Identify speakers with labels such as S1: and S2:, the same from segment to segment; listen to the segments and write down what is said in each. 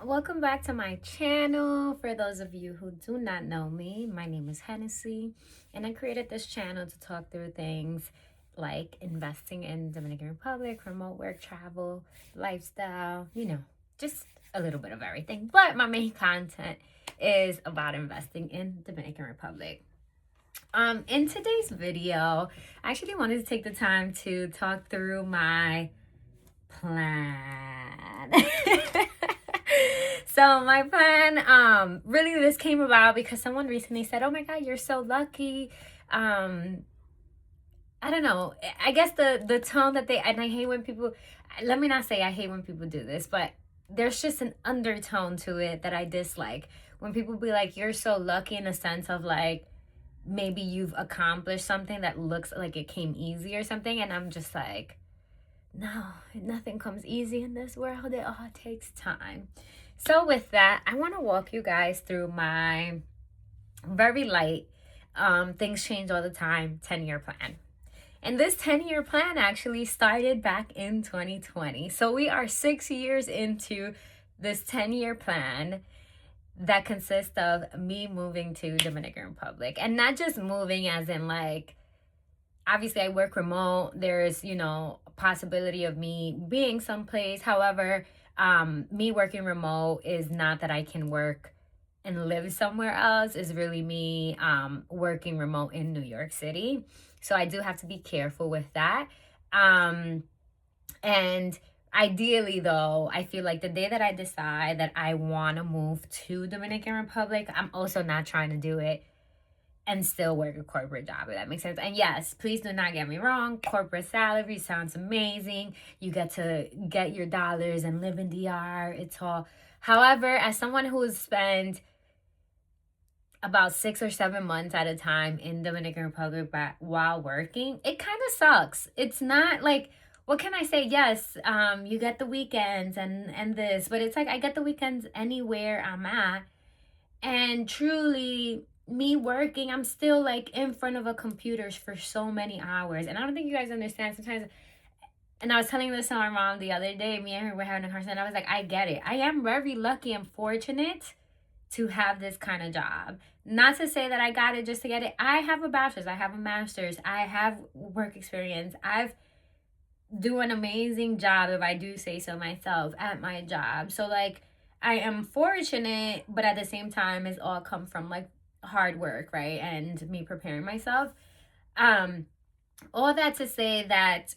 S1: Welcome back to my channel. For those of you who do not know me, my name is Hennessy, and I created this channel to talk through things like investing in Dominican Republic, remote work, travel, lifestyle, just a little bit of everything. But my main content is about investing in Dominican Republic. In today's video, I actually wanted to take the time to talk through my plan. So my plan, really this came about because someone recently said, "Oh my God, you're so lucky." I don't know. I guess the tone that and I hate when people, let me not say I hate when people do this, but there's just an undertone to it that I dislike. When people be like, "You're so lucky," in a sense of like, maybe you've accomplished something that looks like it came easy or something. And I'm just like, no, nothing comes easy in this world. It all takes time. So with that, I want to walk you guys through my very light, things change all the time, 10-year plan. And this 10-year plan actually started back in 2020. So we are 6 years into this 10-year plan that consists of me moving to Dominican Republic. And not just moving as in like, obviously I work remote. There's, a possibility of me being someplace. However, me working remote is not that I can work and live somewhere else. Is really me working remote in New York City. So I do have to be careful with that. And ideally though, I feel like the day that I decide that I want to move to Dominican Republic, I'm also not trying to do it and still work a corporate job, if that makes sense. And yes, please do not get me wrong. Corporate salary sounds amazing. You get to get your dollars and live in DR. It's all. However, as someone who has spent about 6 or 7 months at a time in Dominican Republic while working, it kind of sucks. It's not like, what can I say? Yes, you get the weekends and this, but it's like I get the weekends anywhere I'm at. And truly, me working, I'm still like in front of a computer for so many hours. And I don't think you guys understand sometimes. And I was telling this to my mom the other day, me and her were having a conversation. I was like, I get it. I am very lucky and fortunate to have this kind of job. Not to say that I got it just to get it. I have a bachelor's, I have a master's, I have work experience. I've do an amazing job, if I do say so myself, at my job. So like, I am fortunate, but at the same time, it's all come from like hard work, right? And me preparing myself. All that to say that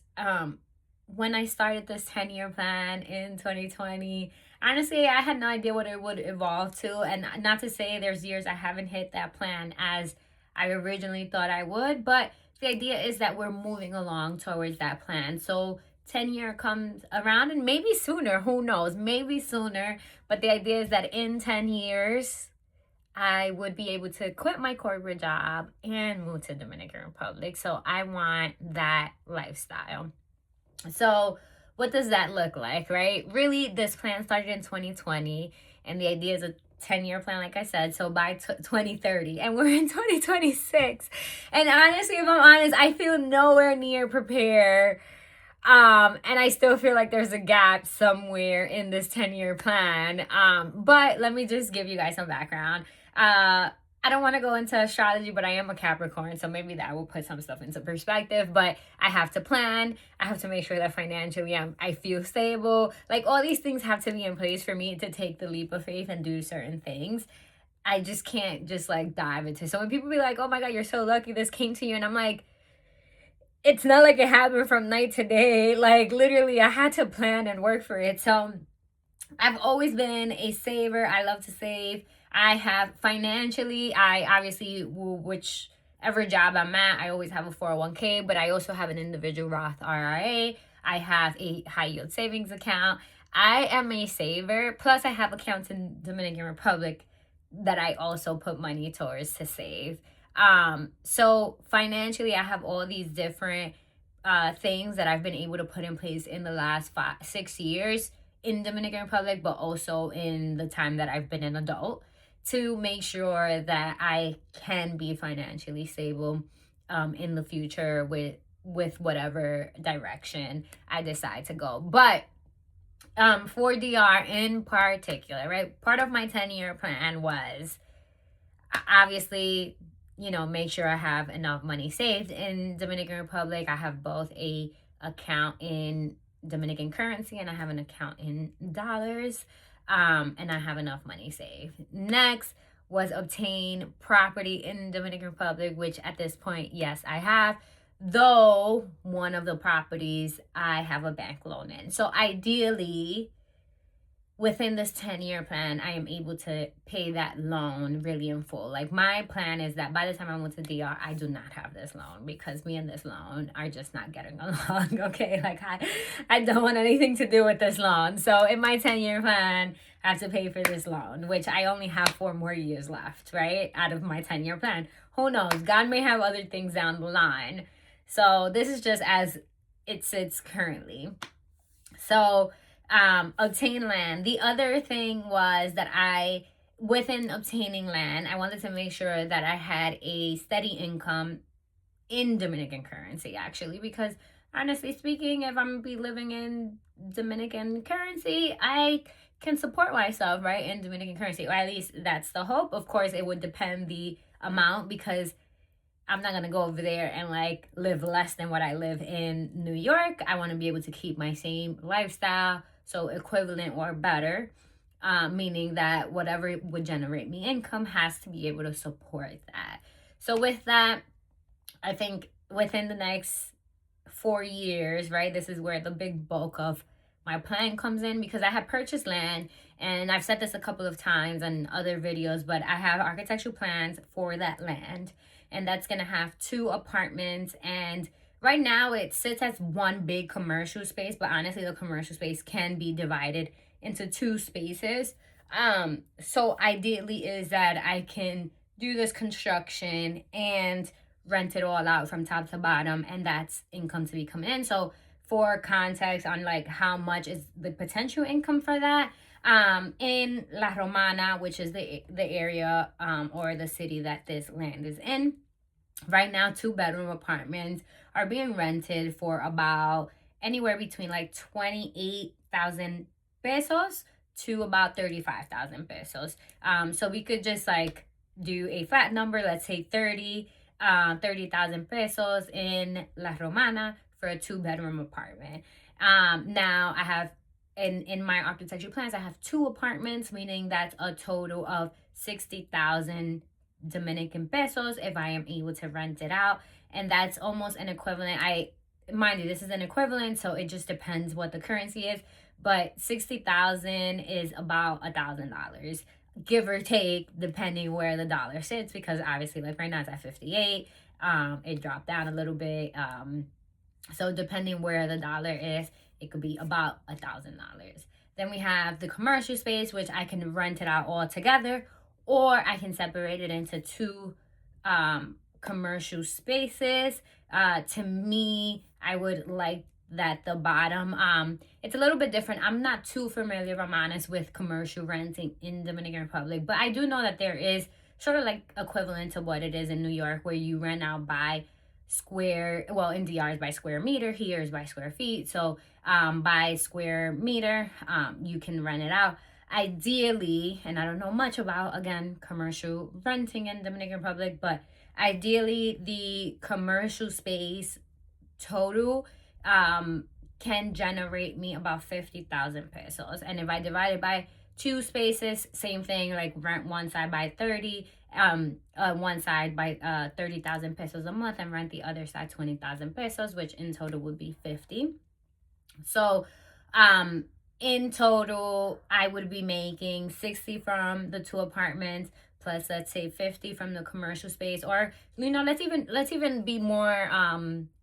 S1: when I started this 10-year plan in 2020, honestly, I had no idea what it would evolve to. And not to say there's years I haven't hit that plan as I originally thought I would, but the idea is that we're moving along towards that plan. So 10-year comes around, and maybe sooner, who knows, maybe sooner. But the idea is that in 10 years, I would be able to quit my corporate job and move to Dominican Republic. So I want that lifestyle. So what does that look like, right? Really, this plan started in 2020, and the idea is a 10-year plan, like I said, so by 2030, and we're in 2026. And honestly, if I'm honest, I feel nowhere near prepared. And I still feel like there's a gap somewhere in this 10-year plan. But let me just give you guys some background. I don't want to go into astrology, but I am a Capricorn, so maybe that will put some stuff into perspective. But I have to plan. I have to make sure that financially I feel stable. Like, all these things have to be in place for me to take the leap of faith and do certain things. I just can't just like dive into. So when people be like, "Oh my God, you're so lucky this came to you," and I'm like, it's not like it happened from night to day. Like, literally, I had to plan and work for it. So I've always been a saver. I love to save. I have financially, I obviously, whichever job I'm at, I always have a 401k, but I also have an individual Roth IRA. I have a high yield savings account. I am a saver. Plus, I have accounts in Dominican Republic that I also put money towards to save. So financially, I have all these different things that I've been able to put in place in the last 6 years in Dominican Republic, but also in the time that I've been an adult, to make sure that I can be financially stable in the future with whatever direction I decide to go. But For DR in particular, right? Part of my 10-year plan was obviously, make sure I have enough money saved in Dominican Republic. I have both a account in Dominican currency and I have an account in dollars. And I have enough money saved. Next was obtain property in Dominican Republic, which at this point, yes, I have. Though one of the properties I have a bank loan in. So ideally, within this 10-year plan, I am able to pay that loan really in full. Like, my plan is that by the time I move to DR, I do not have this loan because me and this loan are just not getting along, okay? Like, I don't want anything to do with this loan. So in my 10-year plan, I have to pay for this loan, which I only have 4 more years left, right? Out of my 10-year plan. Who knows? God may have other things down the line. So this is just as it sits currently. So obtain land. The other thing was that within obtaining land, I wanted to make sure that I had a steady income in Dominican currency, actually, because honestly speaking, if I'm gonna be living in Dominican currency, I can support myself, right, in Dominican currency, or at least that's the hope. Of course, it would depend the amount, because I'm not gonna go over there and like live less than what I live in New York. I want to be able to keep my same lifestyle, so equivalent or better, meaning that whatever would generate me income has to be able to support that. So with that, I think within the next 4 years, right, this is where the big bulk of my plan comes in, because I have purchased land, and I've said this a couple of times in other videos, but I have architectural plans for that land, and that's gonna have 2 apartments. And right now it sits as one big commercial space, but honestly the commercial space can be divided into 2 spaces. So ideally is that I can do this construction and rent it all out from top to bottom, and that's income to be coming in. So for context on like how much is the potential income for that, in La Romana, which is the area or the city that this land is in, right now 2-bedroom apartments are being rented for about anywhere between like 28,000 pesos to about 35,000 pesos. So we could just like do a flat number, let's say 30,000 pesos in La Romana for a 2-bedroom apartment. Now I have in my architecture plans, I have 2 apartments, meaning that's a total of 60,000 Dominican pesos if I am able to rent it out. And that's almost an equivalent. Mind you, this is an equivalent, so it just depends what the currency is. But 60,000 is about $1,000, give or take, depending where the dollar sits, because obviously, like right now it's at 58. It dropped down a little bit. So depending where the dollar is, it could be about $1,000. Then we have the commercial space, which I can rent it out all together, or I can separate it into 2 commercial spaces. To me, I would like that the bottom, it's a little bit different. I'm not too familiar, if I'm honest, with commercial renting in Dominican Republic, but I do know that there is sort of like equivalent to what it is in New York, where you rent out by square, well, in DR is by square meter, here is by square feet. So by square meter, you can rent it out. Ideally, and I don't know much about, again, commercial renting in Dominican Republic, but ideally the commercial space total can generate me about 50,000 pesos. And if I divide it by 2 spaces, same thing, like rent one side by 30, one side by 30,000 pesos a month, and rent the other side 20,000 pesos, which in total would be 50. So in total, I would be making 60 from the 2 apartments, plus let's say 50 from the commercial space, or let's even be more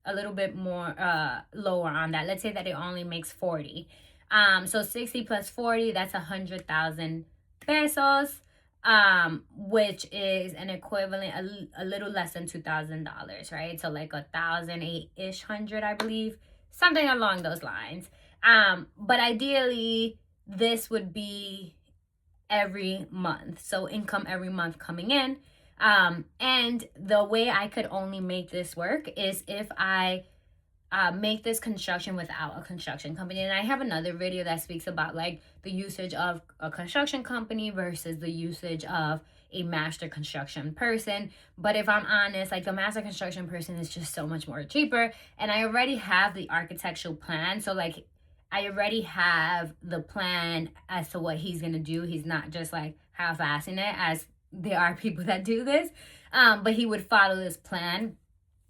S1: a little bit more lower on that. Let's say that it only makes 40. So 60 plus 40, that's 100,000 pesos, which is an equivalent a little less than $2,000, right? So like 1,800, I believe, something along those lines. But ideally, this would be every month, so income every month coming in. And the way I could only make this work is if I make this construction without a construction company. And I have another video that speaks about like the usage of a construction company versus the usage of a master construction person. But if I'm honest, like the master construction person is just so much more cheaper, and I already have the architectural plan. So like I already have the plan as to what he's gonna do. He's not just like half-assing it, as there are people that do this, but he would follow this plan.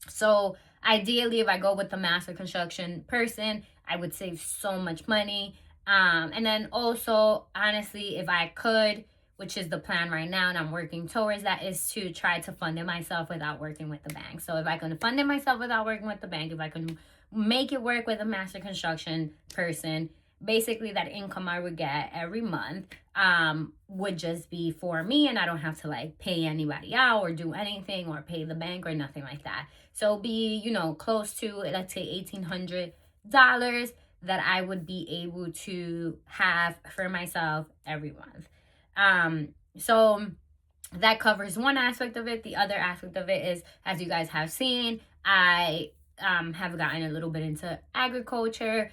S1: So ideally, if I go with the master construction person, I would save so much money. And then also, honestly, if I could, which is the plan right now, and I'm working towards that, is to try to fund it myself without working with the bank. So if I can fund it myself without working with the bank, if I can make it work with a master construction person, basically that income I would get every month would just be for me, and I don't have to like pay anybody out or do anything or pay the bank or nothing like that. So be, you know, close to, let's say, $1,800 that I would be able to have for myself every month. So that covers one aspect of it. The other aspect of it is, as you guys have seen, I have gotten a little bit into agriculture.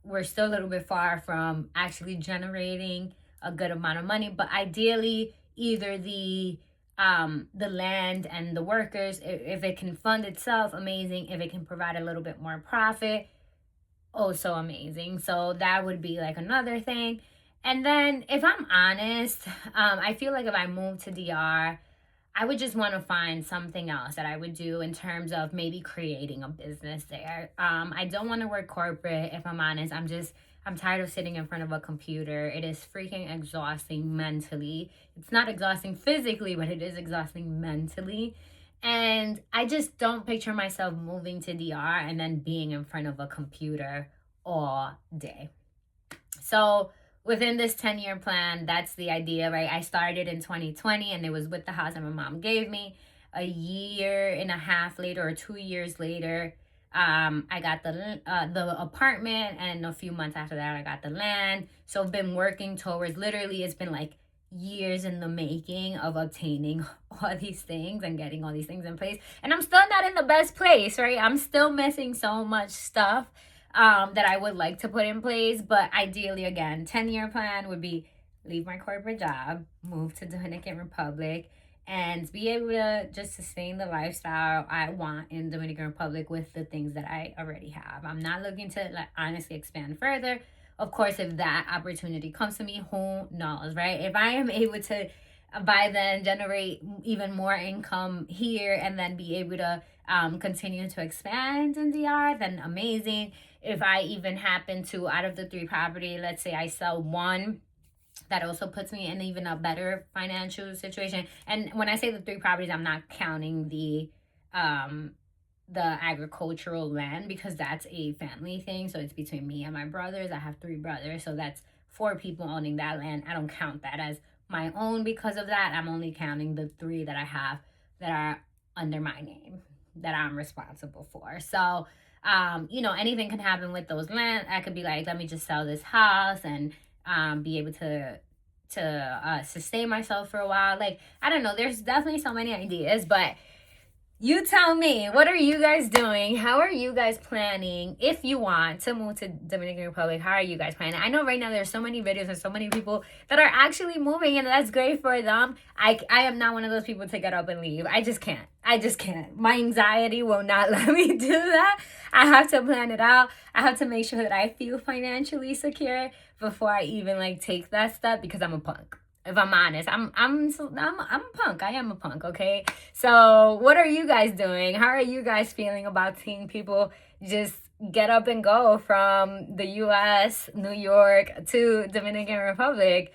S1: We're still a little bit far from actually generating a good amount of money, but ideally either the land and the workers, if it can fund itself, amazing. If it can provide a little bit more profit, also amazing. So that would be like another thing. And then if I'm honest, I feel like if I move to DR, I would just want to find something else that I would do in terms of maybe creating a business there. I don't want to work corporate, if I'm honest. I'm tired of sitting in front of a computer. It is freaking exhausting mentally. It's not exhausting physically, but it is exhausting mentally. And I just don't picture myself moving to DR and then being in front of a computer all day. So within this 10-year plan, that's the idea, right? I started in 2020, and it was with the house that my mom gave me. A year and a half later, or 2 years later, I got the apartment, and a few months after that, I got the land. So I've been working towards, literally, it's been like years in the making of obtaining all these things and getting all these things in place. And I'm still not in the best place, right? I'm still missing so much stuff that I would like to put in place. But ideally, again, 10-year plan would be leave my corporate job, move to Dominican Republic, and be able to just sustain the lifestyle I want in Dominican Republic with the things that I already have. I'm not looking to like honestly expand further. Of course, if that opportunity comes to me, who knows, right? If I am able to by then generate even more income here and then be able to continue to expand in DR, then amazing. If I even happen to, out of the 3 property, let's say I sell one, that also puts me in even a better financial situation. And when I say the 3 properties, I'm not counting the agricultural land, because that's a family thing. So it's between me and my brothers. I have 3 brothers, so that's 4 people owning that land. I don't count that as my own because of that. I'm only counting the 3 that I have that are under my name, that I'm responsible for. So you know, anything can happen with those land. I could be like, let me just sell this house and be able to sustain myself for a while. Like, I don't know, there's definitely so many ideas, but you tell me, what are you guys doing? How are you guys planning? If you want to move to Dominican Republic, how are you guys planning? I know right now there's so many videos and so many people that are actually moving, and that's great for them. I am not one of those people to get up and leave. I just can't. My anxiety will not let me do that. I have to plan it out. I have to make sure that I feel financially secure before I even like take that step, because I'm a punk. If I'm honest, I'm a punk. I am a punk, okay? So what are you guys doing? How are you guys feeling about seeing people just get up and go from the US, New York, to Dominican Republic?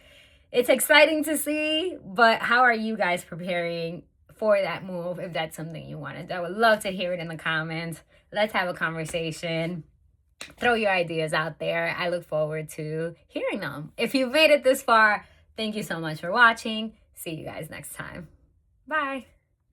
S1: It's exciting to see, but how are you guys preparing for that move, if that's something you want to do? I would love to hear it in the comments. Let's have a conversation. Throw your ideas out there. I look forward to hearing them. If you've made it this far, thank you so much for watching. See you guys next time. Bye.